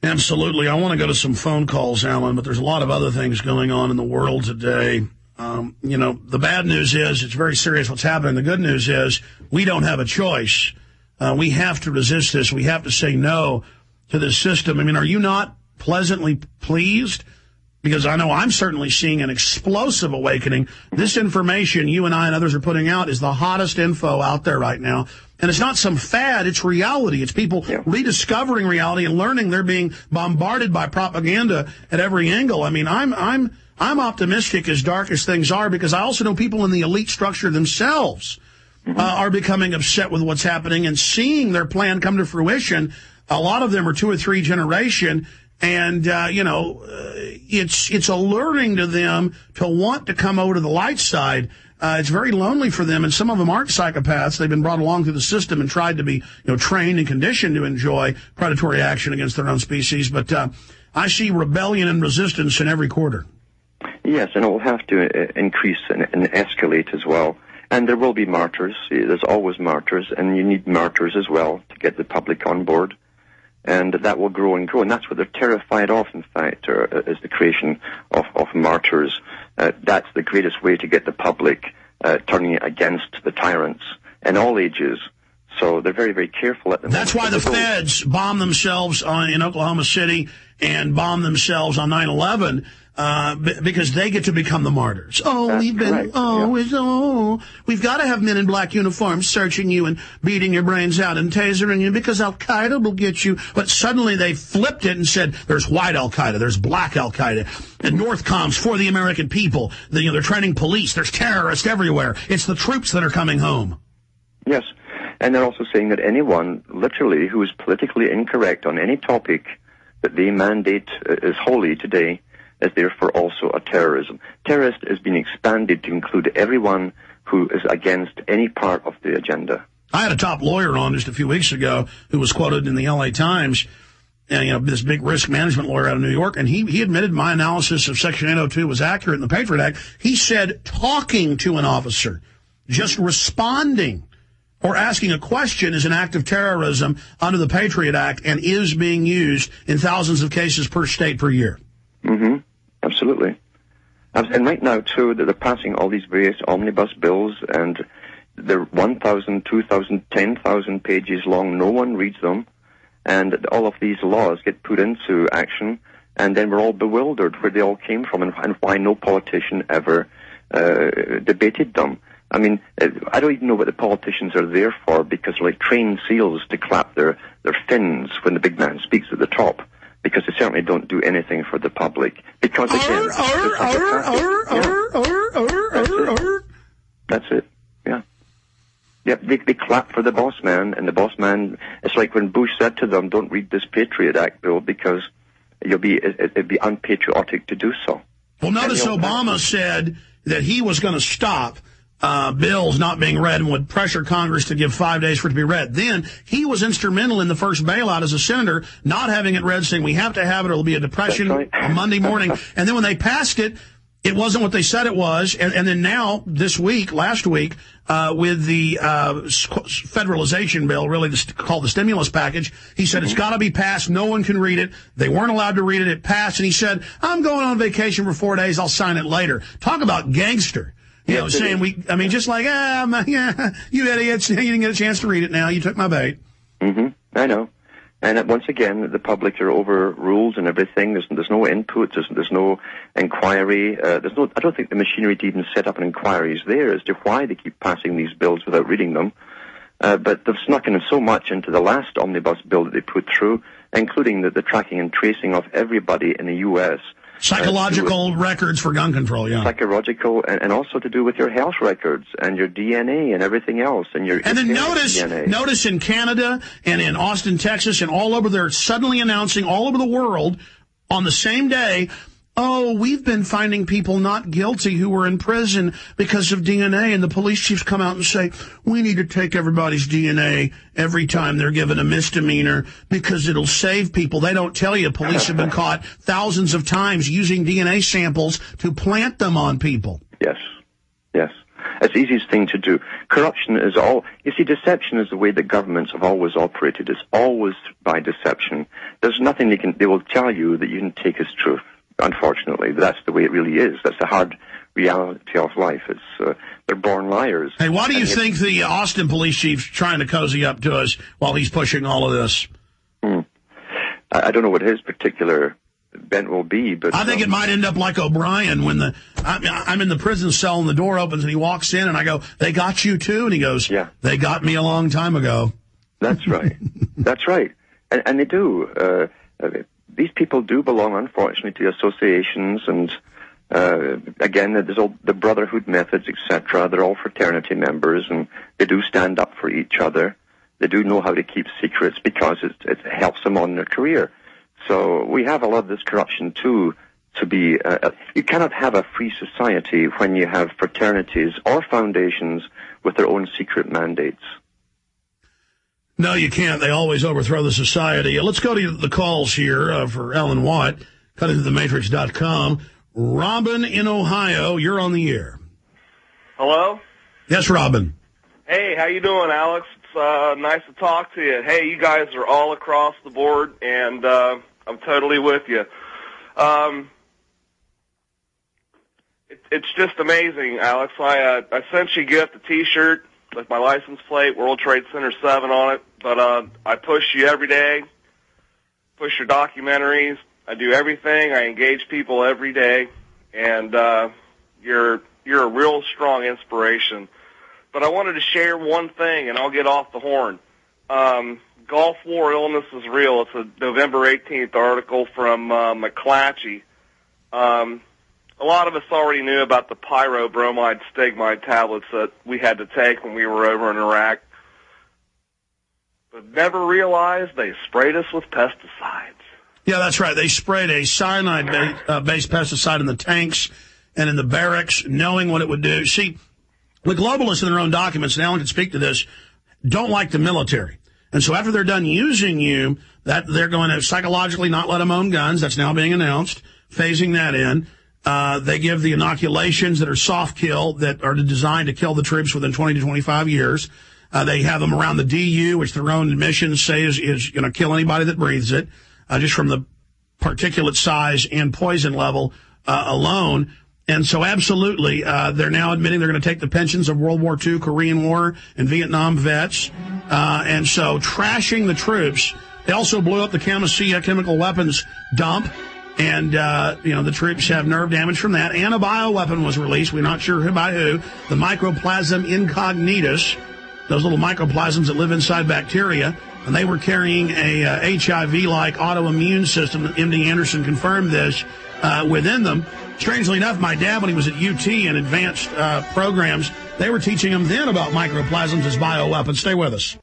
Absolutely. I want to go to some phone calls, Alan, but there's a lot of other things going on in the world today. The bad news is it's very serious what's happening. The good news is we don't have a choice. We have to resist this. We have to say no to this system. I mean, are you not pleasantly pleased? Because I know I'm certainly seeing an explosive awakening. This information you and I and others are putting out is the hottest info out there right now. And it's not some fad, it's reality. It's people rediscovering reality and learning they're being bombarded by propaganda at every angle. I mean, I'm optimistic, as dark as things are, because I also know people in the elite structure themselves are becoming upset with what's happening and seeing their plan come to fruition. A lot of them are 2 or 3 generation, and it's alluring to them to want to come over to the light side. It's very lonely for them, and some of them aren't psychopaths. They've been brought along through the system and tried to be, trained and conditioned to enjoy predatory action against their own species. But I see rebellion and resistance in every quarter. Yes, and it will have to increase and escalate as well. And there will be martyrs. There's always martyrs, and you need martyrs as well to get the public on board. And that will grow and grow. And that's what they're terrified of, in fact, is the creation of martyrs. That's the greatest way to get the public turning against the tyrants in all ages. So they're very, very careful at the moment. That's why the feds bomb themselves in Oklahoma City and bomb themselves on 9/11, because they get to become the martyrs. We've got to have men in black uniforms searching you and beating your brains out and tasering you because Al-Qaeda will get you. But suddenly they flipped it and said, there's white Al-Qaeda, there's black Al-Qaeda, and Northcom's for the American people. They're training police, there's terrorists everywhere. It's the troops that are coming home. Yes, and they're also saying that anyone, literally, who is politically incorrect on any topic that they mandate is holy today is therefore also a terrorism. Terrorist has been expanded to include everyone who is against any part of the agenda. I had a top lawyer on just a few weeks ago who was quoted in the L.A. Times, and, this big risk management lawyer out of New York, and he admitted my analysis of Section 802 was accurate in the Patriot Act. He said talking to an officer, just responding or asking a question is an act of terrorism under the Patriot Act and is being used in thousands of cases per state per year. Mm-hmm. Absolutely. And right now, too, that they're passing all these various omnibus bills, and they're 1,000, 2,000, 10,000 pages long. No one reads them. And all of these laws get put into action, and then we're all bewildered where they all came from and why no politician ever debated them. I mean, I don't even know what the politicians are there for, because they're like trained seals to clap their fins when the big man speaks at the top, because they certainly don't do anything for the public. Because, again, that's it. Yeah. Yep, they clap for the boss man, and the boss man, it's like when Bush said to them, don't read this Patriot Act bill because it'd be unpatriotic to do so. Well, notice Obama said that he was going to stop bills not being read and would pressure Congress to give 5 days for it to be read. Then he was instrumental in the first bailout as a senator, not having it read, saying we have to have it or it'll be a depression on Monday morning. And then when they passed it, it wasn't what they said it was. And then now, last week, with the federalization bill, really called the stimulus package, he said it's got to be passed. No one can read it. They weren't allowed to read it. It passed. And he said, I'm going on vacation for 4 days. I'll sign it later. Talk about gangster. Saying just like, you idiots, you didn't get a chance to read it now. You took my bait. I know. And once again, the public are overruled and everything. There's no input. There's no inquiry. I don't think the machinery to even set up an inquiry is there as to why they keep passing these bills without reading them. But they've snuck in so much into the last omnibus bill that they put through, including the tracking and tracing of everybody in the U.S., psychological records for gun control, yeah. Psychological, and also to do with your health records and your DNA and everything else. And then notice in Canada and in Austin, Texas, and all over, they're suddenly announcing all over the world on the same day, we've been finding people not guilty who were in prison because of DNA, and the police chiefs come out and say, we need to take everybody's DNA every time they're given a misdemeanor because it'll save people. They don't tell you police have been caught thousands of times using DNA samples to plant them on people. Yes. It's the easiest thing to do. Corruption is all... You see, deception is the way that governments have always operated. It's always by deception. There's nothing they will tell you that you can take as truth, unfortunately. That's the way it really is. That's the hard reality of life. It's they're born liars. Hey, why do you think the Austin police chief's trying to cozy up to us while he's pushing all of this? I don't know what his particular bent will be, but I think it might end up like O'Brien when I'm in the prison cell and the door opens and he walks in and I go, "They got you too?" And he goes, "Yeah, they got me a long time ago." That's right. That's right. And they do. These people do belong, unfortunately, to associations, and again, there's all the brotherhood methods, etc. They're all fraternity members, and they do stand up for each other. They do know how to keep secrets because it helps them on their career. So we have a lot of this corruption too. To be, you cannot have a free society when you have fraternities or foundations with their own secret mandates. No, you can't. They always overthrow the society. Let's go to the calls here for Alan Watt, cuttingthematrix.com. Robin in Ohio, you're on the air. Hello? Yes, Robin. Hey, how you doing, Alex? It's nice to talk to you. Hey, you guys are all across the board, and I'm totally with you. It's just amazing, Alex. I sent you a gift, a T-shirt with my license plate, World Trade Center 7 on it, but I push you every day, push your documentaries. I do everything. I engage people every day, and you're a real strong inspiration. But I wanted to share one thing, and I'll get off the horn. Gulf War illness is real. It's a November 18th article from McClatchy. A lot of us already knew about the pyrobromide stigmide tablets that we had to take when we were over in Iraq, but never realized they sprayed us with pesticides. Yeah, that's right. They sprayed a cyanide-based pesticide in the tanks and in the barracks, knowing what it would do. See, the globalists in their own documents, and Alan can speak to this, don't like the military. And so after they're done using you, that they're going to psychologically not let them own guns. That's now being announced, phasing that in. They give the inoculations that are soft kill that are designed to kill the troops within 20 to 25 years. They have them around the DU, which their own admissions say is going to kill anybody that breathes it, just from the particulate size and poison level alone. And so absolutely, they're now admitting they're going to take the pensions of World War II, Korean War, and Vietnam vets. And so trashing the troops. They also blew up the Camisea chemical weapons dump. And, the troops have nerve damage from that. And a bioweapon was released. We're not sure who by who. The Mycoplasma incognitus, those little mycoplasms that live inside bacteria. And they were carrying a HIV-like autoimmune system. MD Anderson confirmed this within them. Strangely enough, my dad, when he was at UT in advanced programs, they were teaching him then about microplasms as bioweapons. Stay with us.